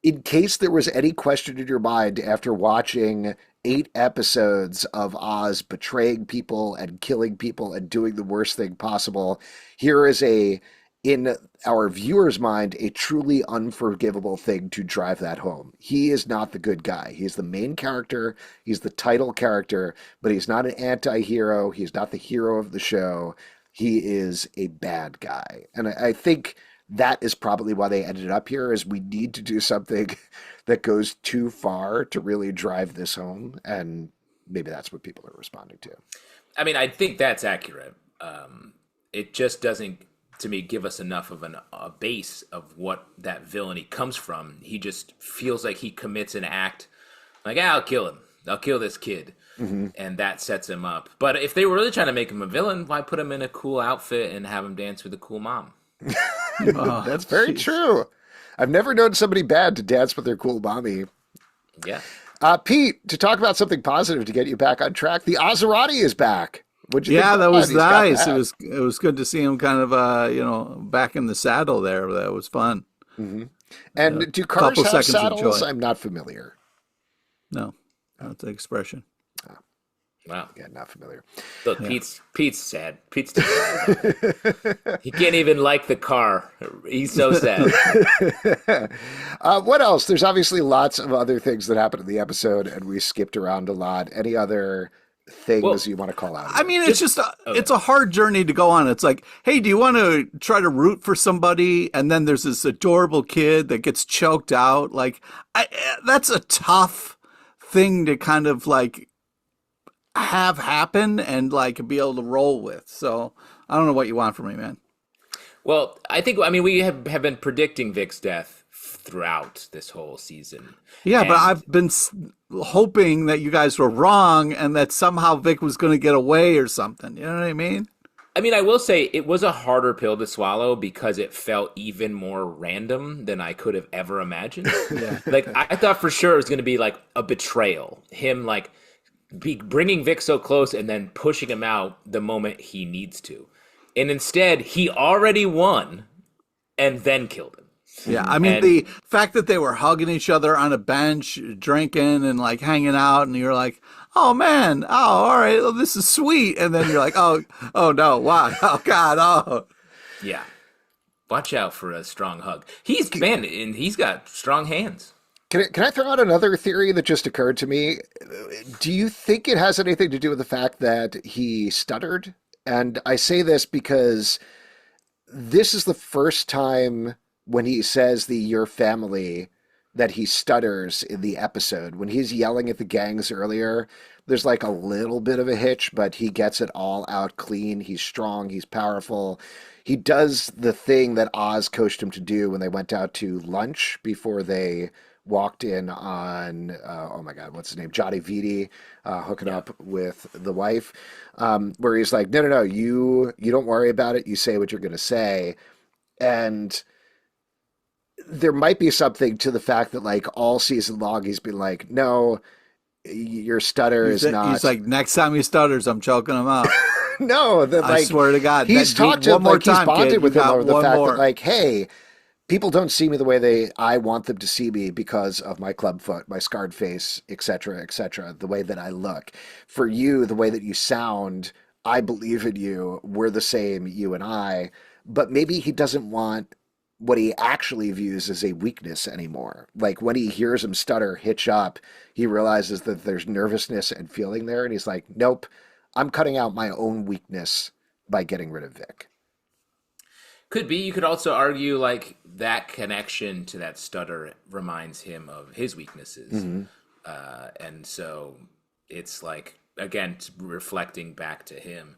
[SPEAKER 1] In case there was any question in your mind after watching 8 episodes of Oz betraying people and killing people and doing the worst thing possible, here is a in our viewer's mind, a truly unforgivable thing to drive that home. He is not the good guy. He's the main character. He's the title character, but he's not an anti-hero. He's not the hero of the show. He is a bad guy. And I think that is probably why they ended up here, is we need to do something that goes too far to really drive this home. And maybe that's what people are responding to.
[SPEAKER 2] I mean, I think that's accurate. It just doesn't, to me, give us enough of a base of what that villainy comes from. He just feels like he commits an act like, I'll kill him. I'll kill this kid. Mm-hmm. And that sets him up. But if they were really trying to make him a villain, why put him in a cool outfit and have him dance with a cool mom?
[SPEAKER 1] That's very true. I've never known somebody bad to dance with their cool mommy.
[SPEAKER 2] Yeah.
[SPEAKER 1] Pete, to talk about something positive to get you back on track, the Ozerati is back. What'd you think?
[SPEAKER 3] Yeah, that was
[SPEAKER 1] He's got
[SPEAKER 3] nice.
[SPEAKER 1] back.
[SPEAKER 3] It was good to see him kind of back in the saddle there. That was fun.
[SPEAKER 1] Mm-hmm. And do
[SPEAKER 3] couple
[SPEAKER 1] cars have
[SPEAKER 3] seconds of
[SPEAKER 1] saddles?
[SPEAKER 3] joy.
[SPEAKER 1] I'm not familiar.
[SPEAKER 3] No, that's the expression.
[SPEAKER 2] Wow.
[SPEAKER 1] Yeah, not familiar.
[SPEAKER 2] Look, yeah. Pete's sad. Pete's too sad. He can't even like the car. He's so sad.
[SPEAKER 1] What else? There's obviously lots of other things that happened in the episode, and we skipped around a lot. Any other things you want to call out?
[SPEAKER 3] I mean, it's it's a hard journey to go on. It's like, hey, do you want to try to root for somebody? And then there's this adorable kid that gets choked out. Like, that's a tough thing to kind of like have happen and like be able to roll with. So I don't know what you want from me, man.
[SPEAKER 2] Well, I mean, we have been predicting Vic's death throughout this whole season.
[SPEAKER 3] Yeah, but I've been hoping that you guys were wrong and that somehow Vic was going to get away or something. You know what I mean?
[SPEAKER 2] I mean, I will say it was a harder pill to swallow because it felt even more random than I could have ever imagined. Yeah. Like, I thought for sure it was going to be like a betrayal. Him like bringing Vic so close and then pushing him out the moment he needs to. And instead, he already won and then killed him.
[SPEAKER 3] Yeah, I mean, the fact that they were hugging each other on a bench, drinking and like hanging out, and you're like, oh man, oh, all right, well, this is sweet. And then you're like, oh no, wow, oh God, oh.
[SPEAKER 2] Yeah. Watch out for a strong hug. And he's got strong hands.
[SPEAKER 1] Can I throw out another theory that just occurred to me? Do you think it has anything to do with the fact that he stuttered? And I say this because this is the first time when he says the "your family" that he stutters in the episode. When he's yelling at the gangs earlier, there's like a little bit of a hitch, but he gets it all out clean. He's strong. He's powerful. He does the thing that Oz coached him to do when they went out to lunch before they walked in on, oh my God, what's his name? Johnny Vitti, hooking up with the wife, where he's like, no, you don't worry about it. You say what you're going to say. And there might be something to the fact that like all season long, he's been like, no, your stutter is not.
[SPEAKER 3] He's like, next time he stutters, I'm choking him out.
[SPEAKER 1] No, that like,
[SPEAKER 3] I swear to God,
[SPEAKER 1] he's talked to him, like he's bonded with him over the fact
[SPEAKER 3] more.
[SPEAKER 1] that like, hey, people don't see me the way I want them to see me because of my club foot, my scarred face, etc., the way that I look. For you, the way that you sound, I believe in you. We're the same, you and I. But maybe he doesn't want what he actually views as a weakness anymore. Like when he hears him stutter, hitch up, he realizes that there's nervousness and feeling there. And he's like, nope, I'm cutting out my own weakness by getting rid of Vic.
[SPEAKER 2] Could be. You could also argue like that connection to that stutter reminds him of his weaknesses. Mm-hmm. And so it's like, again, reflecting back to him.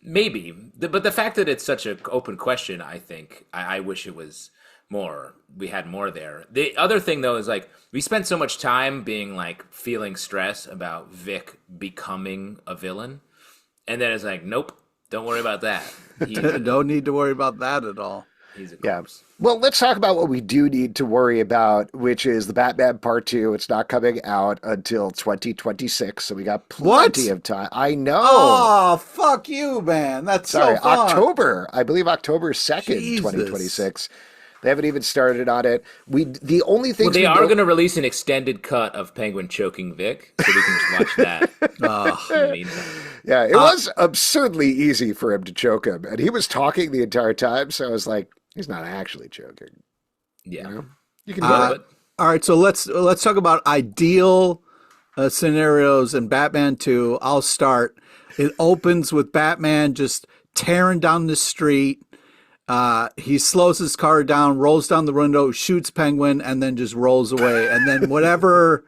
[SPEAKER 2] Maybe. But the fact that it's such an open question, I think, I wish it was more. We had more there. The other thing, though, is like we spent so much time being like feeling stress about Vic becoming a villain. And then it's like, nope. Don't worry about that.
[SPEAKER 3] Don't need to worry about that at all.
[SPEAKER 2] He's a corpse.
[SPEAKER 1] Yeah. Well, let's talk about what we do need to worry about, which is the Batman Part 2. It's not coming out until 2026, so we got plenty of time. I know.
[SPEAKER 3] Oh, fuck you, man. That's
[SPEAKER 1] Sorry,
[SPEAKER 3] so fun.
[SPEAKER 1] October. I believe October 2nd,
[SPEAKER 3] Jesus.
[SPEAKER 1] 2026. They haven't even started on it. The only thing
[SPEAKER 2] they are going to release an extended cut of Penguin choking Vic, so we can just watch that. In the meantime.
[SPEAKER 1] Yeah, it was absurdly easy for him to choke him, and he was talking the entire time. So I was like, He's not actually choking. You
[SPEAKER 2] Yeah,
[SPEAKER 1] know, you
[SPEAKER 2] a
[SPEAKER 1] can do
[SPEAKER 2] little
[SPEAKER 1] it.
[SPEAKER 2] bit.
[SPEAKER 3] All right, so let's talk about ideal scenarios in Batman 2. I'll start. It opens with Batman just tearing down the street. He slows his car down, rolls down the window, shoots Penguin, and then just rolls away. And then whatever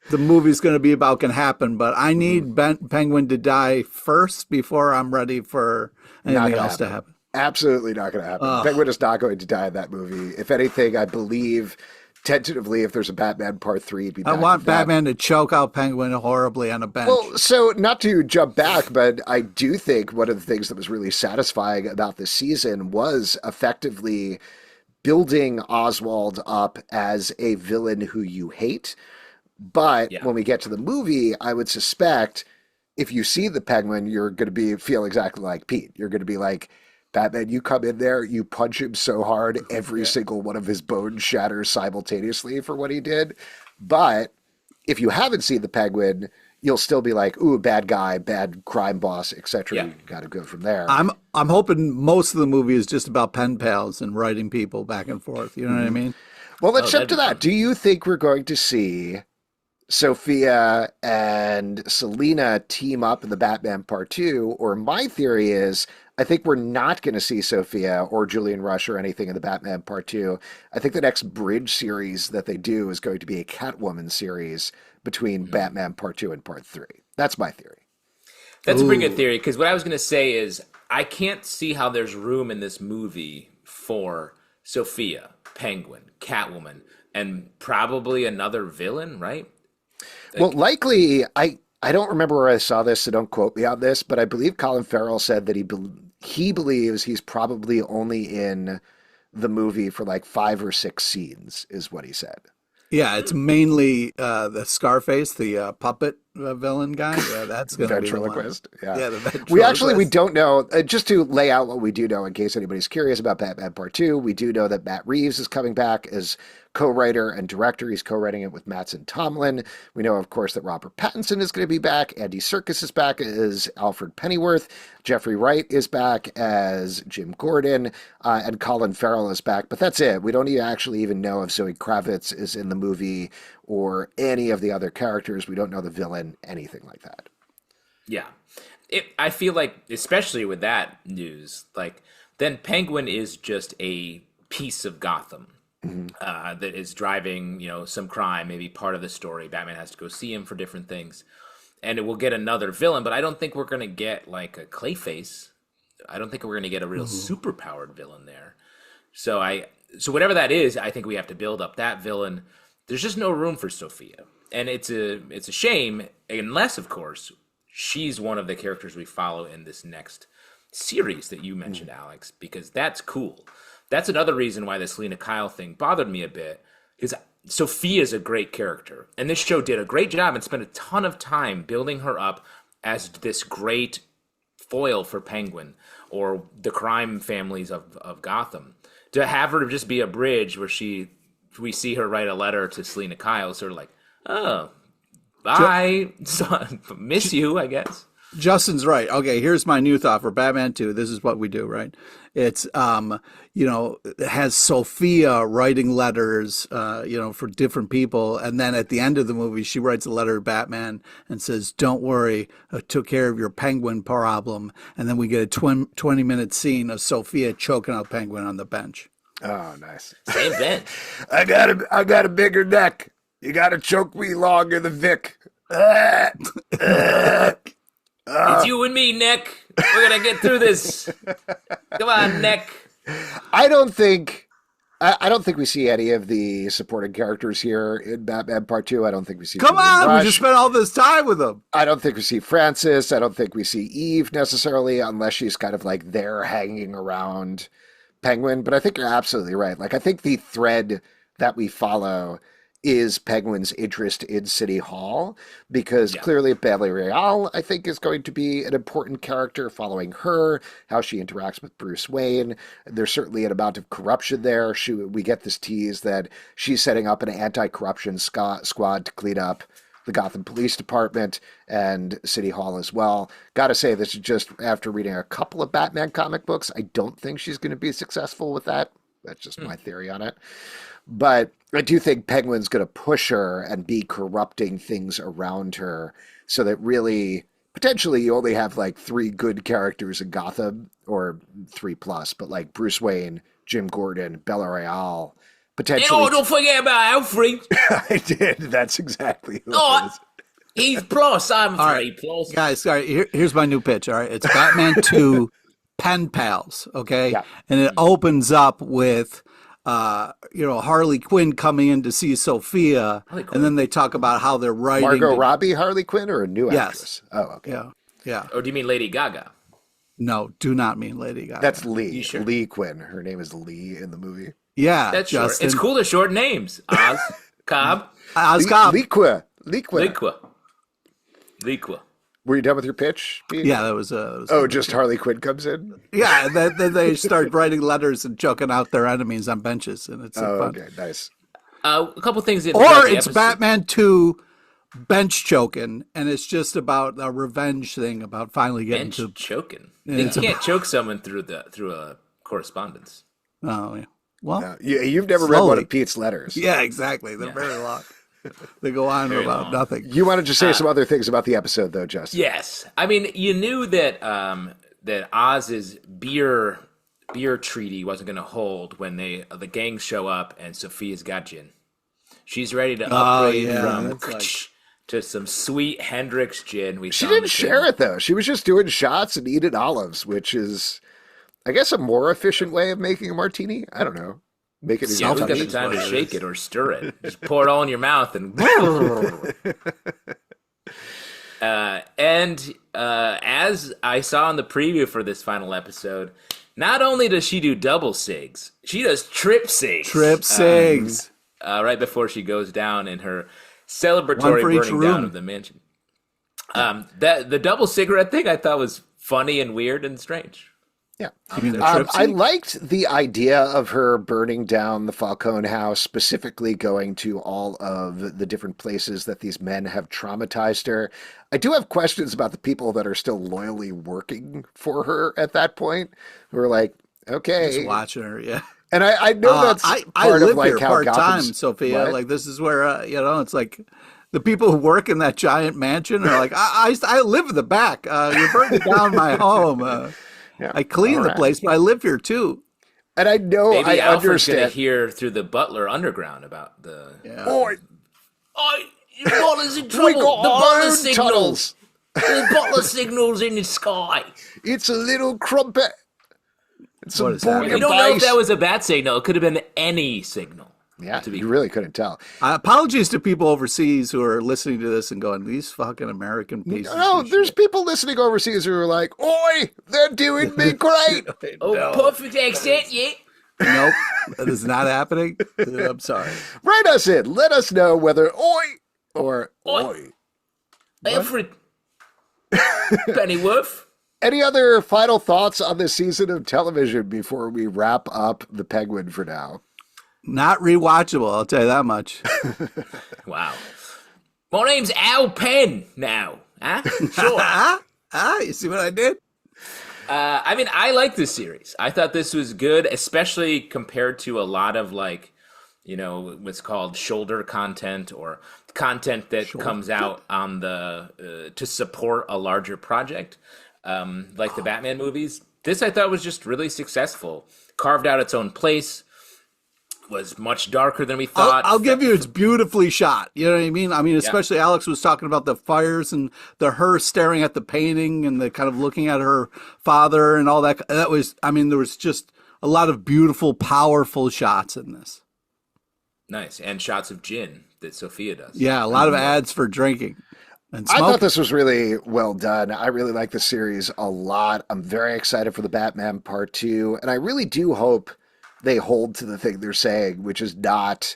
[SPEAKER 3] the movie's going to be about can happen. But I
[SPEAKER 1] Mhm.
[SPEAKER 3] need Penguin to die first before I'm ready for
[SPEAKER 1] Not
[SPEAKER 3] anything
[SPEAKER 1] going to
[SPEAKER 3] else to
[SPEAKER 1] happen.
[SPEAKER 3] happen.
[SPEAKER 1] Absolutely not going to happen.
[SPEAKER 3] Ugh.
[SPEAKER 1] Penguin is not going to die in that movie. If anything, I believe tentatively, if there's a Batman Part 3, it'd be
[SPEAKER 3] I
[SPEAKER 1] back to
[SPEAKER 3] want
[SPEAKER 1] that.
[SPEAKER 3] Batman to choke out Penguin horribly on a bench.
[SPEAKER 1] Well, so not to jump back, but I do think one of the things that was really satisfying about this season was effectively building Oswald up as a villain who you hate. But
[SPEAKER 2] Yeah,
[SPEAKER 1] when we get to the movie, I would suspect if you see the Penguin, you're going to feel exactly like Pete. You're going to be like, Batman, you come in there, you punch him so hard, every
[SPEAKER 2] yeah,
[SPEAKER 1] single one of his bones shatters simultaneously for what he did. But if you haven't seen the Penguin, you'll still be like, ooh, bad guy, bad crime boss, etc.
[SPEAKER 2] yeah.
[SPEAKER 1] You got to go from there.
[SPEAKER 3] I'm hoping most of the movie is just about pen pals and writing people back and forth. You know what I
[SPEAKER 1] Mhm.
[SPEAKER 3] mean?
[SPEAKER 1] Well, let's
[SPEAKER 2] Oh,
[SPEAKER 1] jump
[SPEAKER 2] that'd
[SPEAKER 1] to
[SPEAKER 2] be
[SPEAKER 1] that.
[SPEAKER 2] fun.
[SPEAKER 1] Do you think we're going to see Sophia and Selina team up in the Batman Part 2? Or my theory is I think we're not going to see Sophia or Julian Rush or anything in the Batman Part 2. I think the next bridge series that they do is going to be a Catwoman series between
[SPEAKER 2] Mhm.
[SPEAKER 1] Batman Part 2 and Part 3. That's my theory.
[SPEAKER 2] That's a pretty good
[SPEAKER 3] Ooh.
[SPEAKER 2] theory because what I was going to say is I can't see how there's room in this movie for Sophia, Penguin, Catwoman, and probably another villain, right?
[SPEAKER 1] Well,
[SPEAKER 2] Like,
[SPEAKER 1] likely, I don't remember where I saw this, so don't quote me on this, but I believe Colin Farrell said that he believes he's probably only in the movie for like 5 or 6 scenes, is what he said.
[SPEAKER 3] Yeah, it's mainly the Scarface, the puppet villain guy. Yeah, that's
[SPEAKER 1] The
[SPEAKER 3] going to be the one.
[SPEAKER 1] ventriloquist, yeah.
[SPEAKER 3] Yeah, the
[SPEAKER 1] We
[SPEAKER 3] ventriloquist.
[SPEAKER 1] don't know. Just to lay out what we do know, in case anybody's curious about Batman Part Two, we do know that Matt Reeves is coming back as co-writer and director. He's co-writing it with Mattson Tomlin. We know, of course, that Robert Pattinson is going to be back. Andy Serkis is back as Alfred Pennyworth. Jeffrey Wright is back as Jim Gordon, and Colin Farrell is back. But that's it. We don't actually even know if Zoe Kravitz is in the movie or any of the other characters. We don't know the villain, anything like that.
[SPEAKER 2] yeah. I feel like, especially with that news, like, then Penguin is just a piece of Gotham
[SPEAKER 1] Mm-hmm.
[SPEAKER 2] that is driving, some crime, maybe part of the story. Batman has to go see him for different things. And it will get another villain, but I don't think we're going to get like a Clayface. I don't think we're going to get a real superpowered villain there. So whatever that is, I think we have to build up that villain. There's just no room for Sophia. And it's a shame, unless of course she's one of the characters we follow in this next series that you mentioned, Alex, because that's cool. That's another reason why the Selena Kyle thing bothered me a bit, is Sophia's a great character. And this show did a great job and spent a ton of time building her up as this great foil for Penguin or the crime families of Gotham. To have her just be a bridge where we see her write a letter to Selena Kyle, sort of like, oh, bye, son, miss you, I guess.
[SPEAKER 3] Justin's right. Okay, here's my new thought for Batman 2. This is what we do, right? It's it has Sophia writing letters for different people, and then at the end of the movie she writes a letter to Batman and says, "Don't worry, I took care of your Penguin problem." And then we get a 20-minute scene of Sophia choking out Penguin on the bench.
[SPEAKER 1] Oh, nice.
[SPEAKER 2] Same bench.
[SPEAKER 1] I got a bigger neck. You got to choke me longer than Vic.
[SPEAKER 2] It's you and me, Nick. We're gonna get through this. Come on, Nick.
[SPEAKER 1] I don't think I don't think we see any of the supporting characters here in Batman Part 2. I don't think we see
[SPEAKER 3] Come
[SPEAKER 1] Julian
[SPEAKER 3] on, we
[SPEAKER 1] Rush.
[SPEAKER 3] just spent all this time with them.
[SPEAKER 1] I don't think we see Francis. I don't think we see Eve necessarily, unless she's kind of like there hanging around Penguin. But I think you're absolutely right. Like, I think the thread that we follow is Penguin's interest in City Hall, because
[SPEAKER 2] Yeah.
[SPEAKER 1] clearly Beverly Real, I think, is going to be an important character, following her, how she interacts with Bruce Wayne. There's certainly an amount of corruption there. We get this tease that she's setting up an anti-corruption squad to clean up the Gotham Police Department and City Hall as well. Gotta say, this is just after reading a couple of Batman comic books. I don't think she's going to be successful with that. That's just my theory on it. But I do think Penguin's going to push her and be corrupting things around her so that really, potentially, you only have like 3 good characters in Gotham, or 3 plus, but like Bruce Wayne, Jim Gordon, Bella Real, potentially.
[SPEAKER 2] Oh, don't forget about Alfred.
[SPEAKER 1] I did. That's exactly who
[SPEAKER 2] Oh,
[SPEAKER 1] it is.
[SPEAKER 2] He's plus. I'm 3
[SPEAKER 3] right.
[SPEAKER 2] plus.
[SPEAKER 3] Guys, all right, here's my new pitch. All right, it's Batman 2 Pen Pals. Okay,
[SPEAKER 1] Yeah.
[SPEAKER 3] and it opens up with Harley Quinn coming in to see Sophia, and then they talk about how they're writing.
[SPEAKER 1] Margot Robbie, Harley Quinn, or a new actress? Oh, okay.
[SPEAKER 3] Yeah.
[SPEAKER 2] Or do you mean Lady Gaga?
[SPEAKER 3] No, do not mean Lady Gaga.
[SPEAKER 1] That's Lee.
[SPEAKER 2] Sure?
[SPEAKER 1] Lee Quinn. Her name is Lee in the movie.
[SPEAKER 3] Yeah,
[SPEAKER 2] That's short.
[SPEAKER 3] Justin.
[SPEAKER 2] It's cool to short names. Oz, Cobb,
[SPEAKER 3] Oscar.
[SPEAKER 1] Liqua.
[SPEAKER 2] Liqua.
[SPEAKER 1] Were you done with your pitch, Pete?
[SPEAKER 3] Yeah, that was.
[SPEAKER 1] Just Harley Quinn comes in?
[SPEAKER 3] Yeah, then they start writing letters and choking out their enemies on benches, and it's fun.
[SPEAKER 1] Okay, nice.
[SPEAKER 2] A couple things.
[SPEAKER 3] Or it's Batman 2 bench choking, and it's just about a revenge thing about finally getting
[SPEAKER 2] bench
[SPEAKER 3] to
[SPEAKER 2] choking.
[SPEAKER 3] Yeah,
[SPEAKER 2] You can't choke someone through a correspondence.
[SPEAKER 3] Oh, yeah. Well,
[SPEAKER 1] You've never read one of Pete's letters.
[SPEAKER 3] yeah, exactly. They're very long. They go on
[SPEAKER 2] Very
[SPEAKER 3] about
[SPEAKER 2] long.
[SPEAKER 3] nothing.
[SPEAKER 1] You wanted to say some other things about the episode, though, Justin.
[SPEAKER 2] Yes, I mean you knew that that Oz's beer treaty wasn't going to hold when the gangs show up and Sophia's got gin. She's ready to upgrade from to some sweet Hendrix gin.
[SPEAKER 1] She didn't share it, though. She was just doing shots and eating olives, which is, I guess, a more efficient way of making a martini. I don't know. Make it
[SPEAKER 2] Yeah, who's got the time to shake it or stir it? Just pour it all in your mouth and. As I saw in the preview for this final episode, not only does she do double cigs, she does trip cigs.
[SPEAKER 3] Trip cigs.
[SPEAKER 2] Right before she goes down in her
[SPEAKER 3] One
[SPEAKER 2] celebratory
[SPEAKER 3] for each
[SPEAKER 2] burning
[SPEAKER 3] room.
[SPEAKER 2] down of the mansion. The double cigarette thing I thought was funny and weird and strange.
[SPEAKER 1] Yeah.
[SPEAKER 3] You mean the trip
[SPEAKER 1] I
[SPEAKER 3] cig?
[SPEAKER 1] liked the idea of her burning down the Falcone house, specifically going to all of the different places that these men have traumatized her. I do have questions about the people that are still loyally working for her at that point, who are like, okay.
[SPEAKER 3] Just watching her, yeah.
[SPEAKER 1] And I know that's
[SPEAKER 3] I
[SPEAKER 1] part
[SPEAKER 3] live
[SPEAKER 1] of like
[SPEAKER 3] here
[SPEAKER 1] how
[SPEAKER 3] part time,
[SPEAKER 1] Gotham's...
[SPEAKER 3] Sophia.
[SPEAKER 1] What?
[SPEAKER 3] Like this is where it's like the people who work in that giant mansion are like, I live in the back. You're burning down my home.
[SPEAKER 1] Yeah.
[SPEAKER 3] I clean the place, but I live here too.
[SPEAKER 1] And I know,
[SPEAKER 2] Maybe
[SPEAKER 1] I
[SPEAKER 2] Alfred's going to
[SPEAKER 1] understand.
[SPEAKER 2] hear through the Butler Underground about the.
[SPEAKER 3] Yeah.
[SPEAKER 1] Boy,
[SPEAKER 2] Oh, your Butler's in
[SPEAKER 1] we
[SPEAKER 2] trouble.
[SPEAKER 1] got
[SPEAKER 2] The
[SPEAKER 1] our
[SPEAKER 2] Butler
[SPEAKER 1] own
[SPEAKER 2] signals.
[SPEAKER 1] tunnels.
[SPEAKER 2] The Butler signals in the sky.
[SPEAKER 1] It's a little crumpet. It's
[SPEAKER 3] What
[SPEAKER 1] a
[SPEAKER 3] is happening?
[SPEAKER 2] We don't know if that was a bat signal. It could have been any signal.
[SPEAKER 1] Yeah,
[SPEAKER 2] to be-
[SPEAKER 1] you really couldn't tell.
[SPEAKER 3] Apologies to people overseas who are listening to this and going, these fucking American pieces.
[SPEAKER 1] No,
[SPEAKER 3] of
[SPEAKER 1] there's
[SPEAKER 3] shit."
[SPEAKER 1] people listening overseas who are like, "Oi, they're doing me great."
[SPEAKER 2] Oh, perfect accent, yeah.
[SPEAKER 3] Nope, that is not happening. I'm sorry.
[SPEAKER 1] Write us in. Let us know whether "oi" or
[SPEAKER 2] Oi.
[SPEAKER 1] "oi."
[SPEAKER 2] Alfred Pennyworth.
[SPEAKER 1] Any other final thoughts on this season of television before we wrap up the Penguin for now?
[SPEAKER 3] Not rewatchable, I'll tell you that much.
[SPEAKER 2] Wow. My name's Al Penn now. Huh? Sure.
[SPEAKER 3] You see what I did?
[SPEAKER 2] I mean, I like this series. I thought this was good, especially compared to a lot of what's called shoulder content or content that comes out on the to support a larger project, like the Batman movies. This I thought was just really successful. Carved out its own place. Was much darker than we thought.
[SPEAKER 3] I'll give you, it's beautifully shot. You know what I mean? I mean, especially Alex was talking about the fires and her staring at the painting and the kind of looking at her father and all that. That was, I mean, there was just a lot of beautiful, powerful shots in this.
[SPEAKER 2] Nice. And shots of gin that Sophia does.
[SPEAKER 3] Yeah, a lot of ads for drinking and
[SPEAKER 1] I
[SPEAKER 3] smoking.
[SPEAKER 1] thought this was really well done. I really like the series a lot. I'm very excited for the Batman Part 2, and I really do hope they hold to the thing they're saying, which is not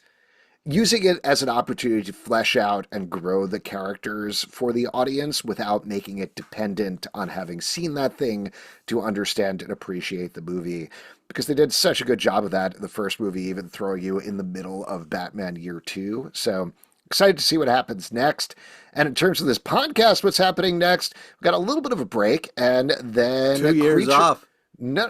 [SPEAKER 1] using it as an opportunity to flesh out and grow the characters for the audience without making it dependent on having seen that thing to understand and appreciate the movie. Because they did such a good job of that in the first movie, even throwing you in the middle of Batman Year 2. So excited to see what happens next. And in terms of this podcast, what's happening next, we've got a little bit of a break and then
[SPEAKER 3] 2 years off.
[SPEAKER 1] No.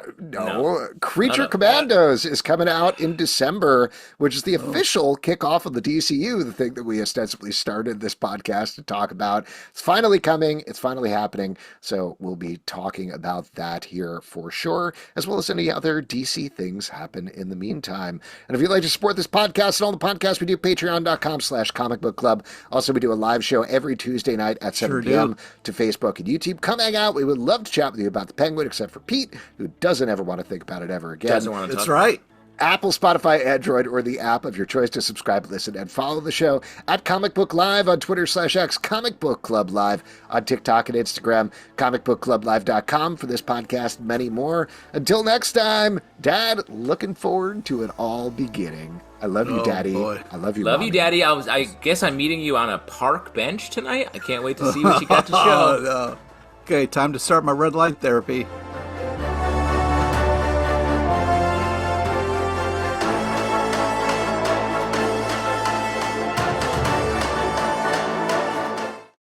[SPEAKER 1] Creature
[SPEAKER 2] None of that.
[SPEAKER 1] Commandos is coming out in December, which is the official kickoff of the DCU, the thing that we ostensibly started this podcast to talk about. It's finally coming. It's finally happening. So we'll be talking about that here for sure, as well as any other DC things happen in the meantime. And if you'd like to support this podcast and all the podcasts we do, patreon.com/comic book club. Also, we do a live show every Tuesday night at 7 p.m. to Facebook and YouTube. Come hang out. We would love to chat with you about the Penguin, except for Pete, who doesn't ever want to think about it ever again.
[SPEAKER 2] Doesn't want to
[SPEAKER 3] That's
[SPEAKER 2] talk.
[SPEAKER 3] right.
[SPEAKER 1] Apple, Spotify, Android, or the app of your choice to subscribe, listen, and follow the show at Comic Book Live on Twitter/X, Comic Book Club Live on TikTok and Instagram, comicbookclublive.com for this podcast, many more. Until next time, Dad, looking forward to it all beginning. I love you, Daddy.
[SPEAKER 3] Boy.
[SPEAKER 1] I love you,
[SPEAKER 2] Love
[SPEAKER 1] Mommy.
[SPEAKER 2] you, Daddy. I guess I'm meeting you on a park bench tonight. I can't wait to see what you got to show.
[SPEAKER 3] Oh, no. Okay, time to start my red light therapy.